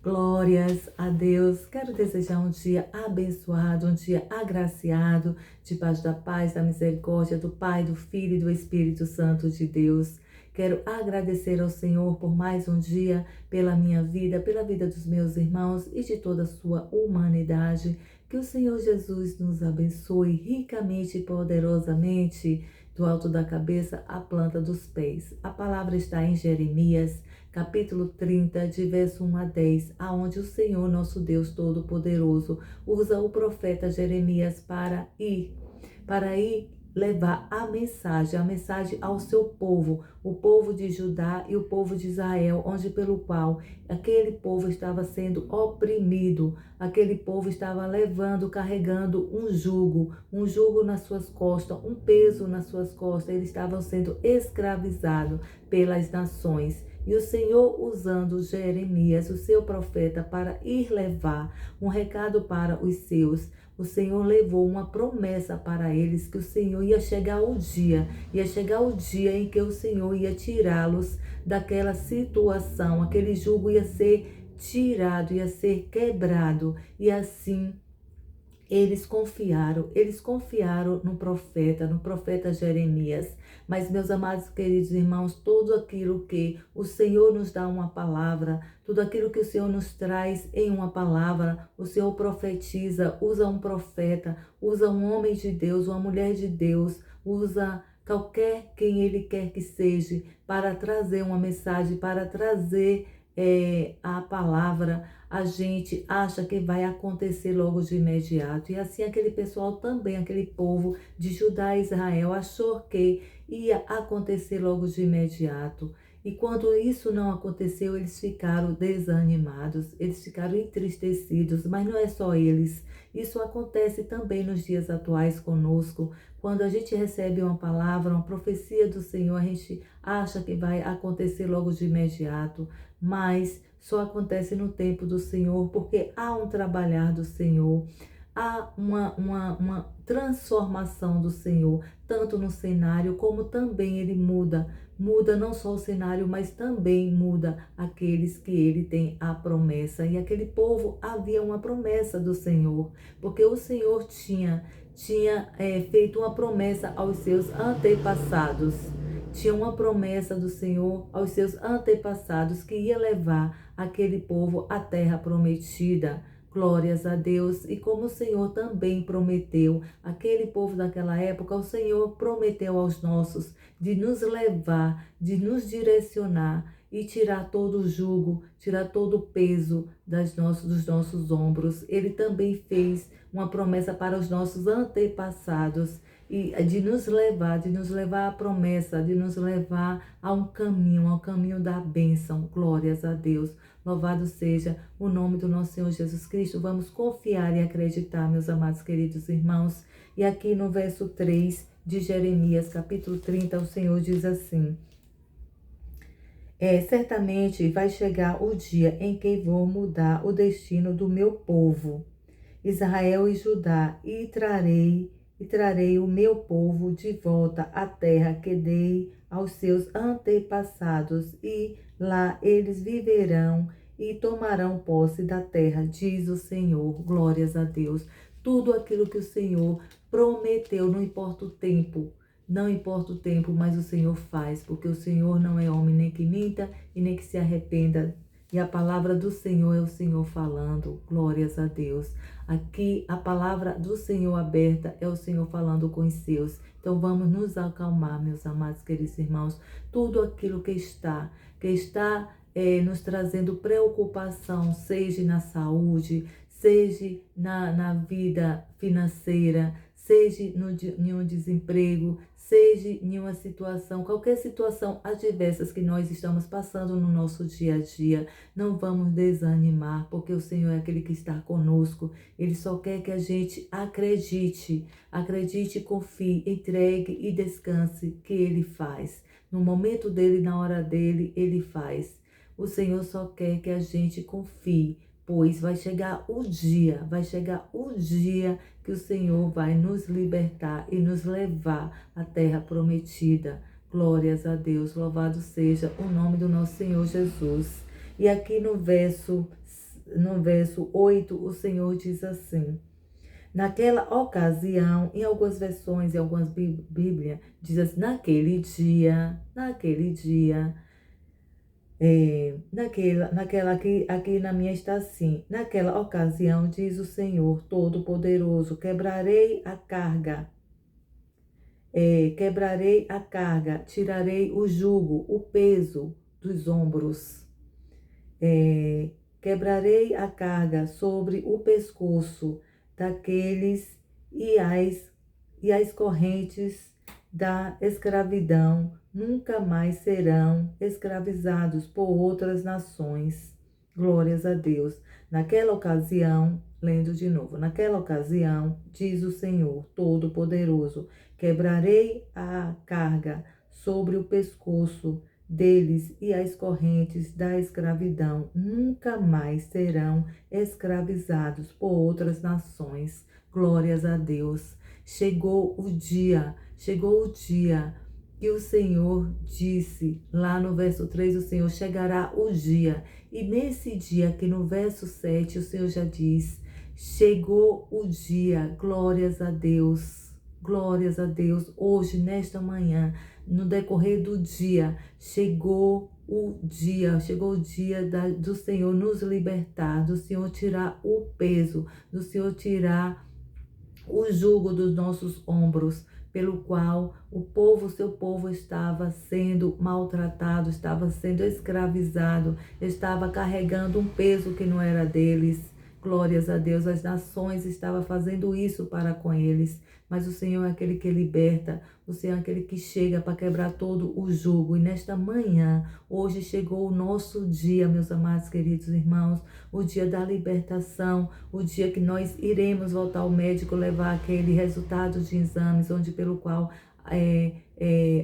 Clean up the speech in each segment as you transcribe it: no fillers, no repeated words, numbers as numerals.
Glórias a Deus. Quero desejar um dia abençoado, um dia agraciado, debaixo da paz, da misericórdia do Pai, do Filho e do Espírito Santo de Deus. Quero agradecer ao Senhor por mais um dia, pela minha vida, pela vida dos meus irmãos e de toda a sua humanidade. Que o Senhor Jesus nos abençoe ricamente e poderosamente, do alto da cabeça à planta dos pés. A palavra está em Jeremias, capítulo 30, de verso 1 a 10, aonde o Senhor, nosso Deus Todo-Poderoso, usa o profeta Jeremias para ir levar a mensagem ao seu povo, o povo de Judá e o povo de Israel, onde pelo qual aquele povo estava sendo oprimido, aquele povo estava carregando um jugo nas suas costas, um peso nas suas costas, eles estavam sendo escravizados pelas nações. E o Senhor usando Jeremias, o seu profeta, para ir levar um recado para os seus. O Senhor levou uma promessa para eles, que o Senhor ia chegar o dia em que o Senhor ia tirá-los daquela situação, aquele jugo ia ser tirado, ia ser quebrado, e assim eles confiaram no profeta Jeremias. Mas, meus amados queridos irmãos, tudo aquilo que o Senhor nos dá uma palavra, tudo aquilo que o Senhor nos traz em uma palavra, o Senhor profetiza, usa um profeta, usa um homem de Deus, uma mulher de Deus, usa qualquer quem ele quer que seja, para trazer uma mensagem, para trazer a palavra. A gente acha que vai acontecer logo de imediato. E assim aquele pessoal também, aquele povo de Judá e Israel, achou que ia acontecer logo de imediato. E quando isso não aconteceu, eles ficaram desanimados, eles ficaram entristecidos, mas não é só eles. Isso acontece também nos dias atuais conosco. Quando a gente recebe uma palavra, uma profecia do Senhor, a gente acha que vai acontecer logo de imediato, mas só acontece no tempo do Senhor, porque há um trabalhar do Senhor, há uma transformação do Senhor, tanto no cenário como também ele muda não só o cenário, mas também muda aqueles que ele tem a promessa. E aquele povo havia uma promessa do Senhor, porque o Senhor tinha feito uma promessa aos seus antepassados. Tinha uma promessa do Senhor aos seus antepassados, que ia levar aquele povo à terra prometida. Glórias a Deus. E como o Senhor também prometeu aquele povo daquela época, o Senhor prometeu aos nossos de nos levar, de nos direcionar e tirar todo o jugo, tirar todo o peso dos nossos ombros. Ele também fez uma promessa para os nossos antepassados, e de nos levar à promessa, de nos levar ao caminho da bênção. Glórias a Deus. Louvado seja o nome do nosso Senhor Jesus Cristo. Vamos confiar e acreditar, meus amados queridos irmãos. E aqui no verso 3 de Jeremias, capítulo 30, o Senhor diz assim: certamente vai chegar o dia em que vou mudar o destino do meu povo, Israel e Judá, e trarei o meu povo de volta à terra que dei aos seus antepassados, e lá eles viverão e tomarão posse da terra, diz o Senhor. Glórias a Deus. Tudo aquilo que o Senhor prometeu, não importa o tempo, mas o Senhor faz, porque o Senhor não é homem nem que minta e nem que se arrependa. E a palavra do Senhor é o Senhor falando. Glórias a Deus. Aqui a palavra do Senhor aberta é o Senhor falando com os seus. Então vamos nos acalmar, meus amados queridos irmãos. Tudo aquilo que está nos trazendo preocupação, seja na saúde, seja na vida financeira, seja em um desemprego, seja em uma situação, qualquer situação adversa que nós estamos passando no nosso dia a dia, não vamos desanimar, porque o Senhor é aquele que está conosco. Ele só quer que a gente acredite, confie, entregue e descanse, que Ele faz. No momento dele, na hora dele, Ele faz. O Senhor só quer que a gente confie, pois vai chegar o dia que o Senhor vai nos libertar e nos levar à terra prometida. Glórias a Deus, louvado seja o nome do nosso Senhor Jesus. E aqui no verso no verso 8, o Senhor diz assim: naquela ocasião, em algumas versões, em algumas Bíblias, diz assim, naquele dia, naquela aqui na minha está assim, naquela ocasião, diz o Senhor Todo-Poderoso, quebrarei a carga, tirarei o jugo, o peso dos ombros, é, quebrarei a carga sobre o pescoço daqueles e as correntes da escravidão nunca mais serão escravizados por outras nações. Glórias a Deus. Naquela ocasião, lendo de novo, naquela ocasião, diz o Senhor Todo-Poderoso, quebrarei a carga sobre o pescoço deles e as correntes da escravidão nunca mais serão escravizados por outras nações. Glórias a Deus. Chegou o dia que o Senhor disse, lá no verso 3, o Senhor chegará o dia. E nesse dia, aqui no verso 7, o Senhor já diz, chegou o dia, glórias a Deus. Glórias a Deus, hoje, nesta manhã, no decorrer do dia, chegou o dia do Senhor nos libertar, do Senhor tirar o peso, do Senhor tirar o jugo dos nossos ombros, pelo qual o povo, seu povo, estava sendo maltratado, estava sendo escravizado, estava carregando um peso que não era deles. Glórias a Deus, as nações estavam fazendo isso para com eles, mas o Senhor é aquele que liberta, o Senhor é aquele que chega para quebrar todo o jugo. E nesta manhã, hoje chegou o nosso dia, meus amados queridos irmãos, o dia da libertação, o dia que nós iremos voltar ao médico, levar aquele resultado de exames, onde pelo qual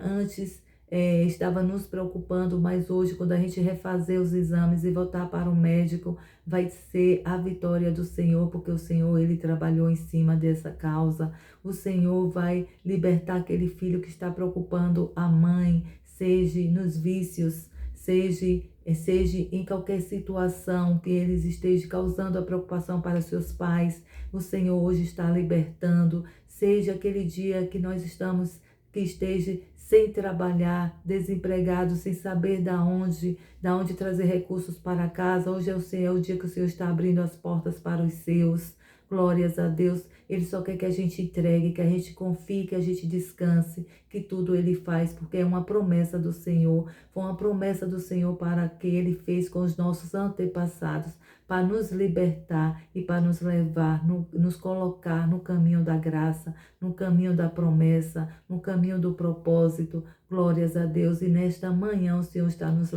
antes estava nos preocupando, mas hoje, quando a gente refazer os exames e voltar para o médico, vai ser a vitória do Senhor, porque o Senhor, Ele trabalhou em cima dessa causa. O Senhor vai libertar aquele filho que está preocupando a mãe, seja nos vícios, seja em qualquer situação que eles estejam causando a preocupação para seus pais. O Senhor hoje está libertando, seja aquele dia que nós estamos, que esteja sem trabalhar, desempregado, sem saber da onde trazer recursos para casa. Hoje é o dia que o Senhor está abrindo as portas para os seus. Glórias a Deus. Ele só quer que a gente entregue, que a gente confie, que a gente descanse, que tudo Ele faz, porque é uma promessa do Senhor. Foi uma promessa do Senhor para que Ele fez com os nossos antepassados, para nos libertar e para nos levar, nos colocar no caminho da graça, no caminho da promessa, no caminho do propósito. Glórias a Deus. E nesta manhã o Senhor está nos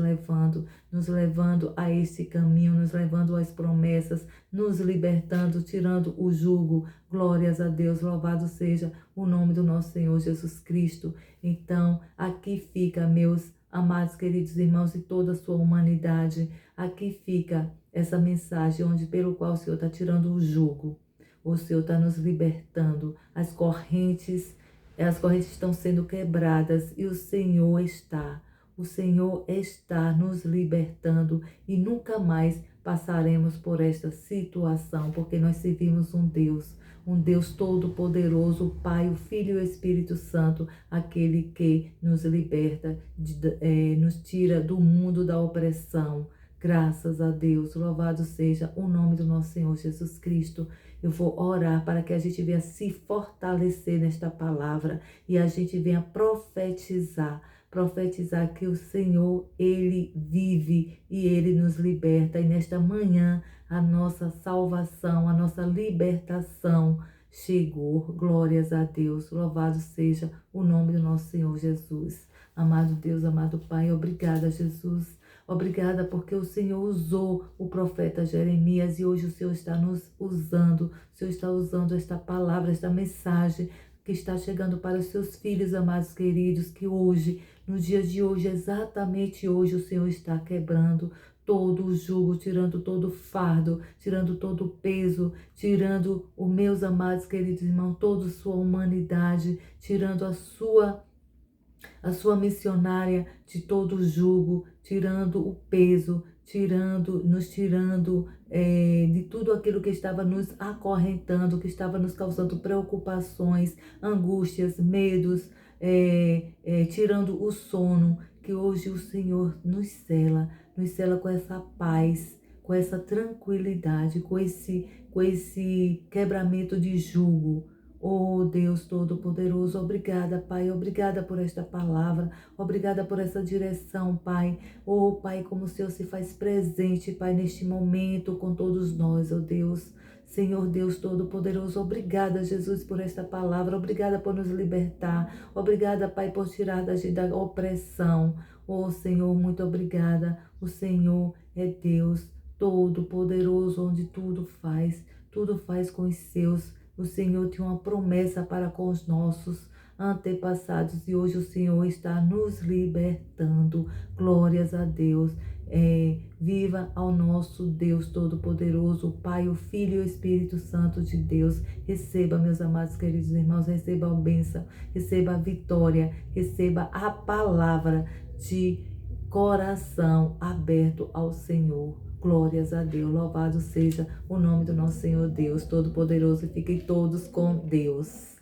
levando a esse caminho, nos levando às promessas, nos libertando, tirando o jugo. Glórias a Deus. Louvado seja o nome do nosso Senhor Jesus Cristo. Então, aqui fica, meus amados queridos irmãos e toda a sua humanidade, aqui fica essa mensagem pelo qual o Senhor está tirando o jugo. O Senhor está nos libertando. As correntes estão sendo quebradas e o Senhor está nos libertando e nunca mais passaremos por esta situação, porque nós servimos um Deus todo-poderoso, o Pai, o Filho e o Espírito Santo, aquele que nos liberta, nos tira do mundo da opressão. Graças a Deus, louvado seja o nome do nosso Senhor Jesus Cristo. Eu vou orar para que a gente venha se fortalecer nesta palavra e a gente venha profetizar que o Senhor, Ele vive e Ele nos liberta. E nesta manhã, a nossa salvação, a nossa libertação chegou. Glórias a Deus, louvado seja o nome do nosso Senhor Jesus. Amado Deus, amado Pai, obrigada, Jesus. Obrigada porque o Senhor usou o profeta Jeremias e hoje o Senhor está nos usando. O Senhor está usando esta palavra, esta mensagem que está chegando para os seus filhos, amados queridos, que hoje, no dia de hoje, exatamente hoje, o Senhor está quebrando todo o jugo, tirando todo o fardo, tirando todo o peso, tirando os meus amados queridos irmãos, toda a sua humanidade, tirando a sua missionária de todo o jugo, tirando o peso, nos tirando de tudo aquilo que estava nos acorrentando, que estava nos causando preocupações, angústias, medos, tirando o sono, que hoje o Senhor nos cela com essa paz, com essa tranquilidade, com esse quebramento de jugo. Oh Deus Todo-Poderoso, obrigada, Pai, obrigada por esta palavra, obrigada por essa direção, Pai. Oh Pai, como o Senhor se faz presente, Pai, neste momento com todos nós, oh Deus. Senhor Deus Todo-Poderoso, obrigada, Jesus, por esta palavra, obrigada por nos libertar, obrigada, Pai, por tirar da opressão. Oh Senhor, muito obrigada. O Senhor é Deus Todo-Poderoso, onde tudo faz com os seus. O Senhor tinha uma promessa para com os nossos antepassados e hoje o Senhor está nos libertando. Glórias a Deus. Viva ao nosso Deus Todo-Poderoso, o Pai, o Filho e o Espírito Santo de Deus. Receba, meus amados queridos irmãos, receba a bênção, receba a vitória, receba a palavra de coração aberto ao Senhor. Glórias a Deus, louvado seja o nome do nosso Senhor Deus Todo-Poderoso, e fiquem todos com Deus.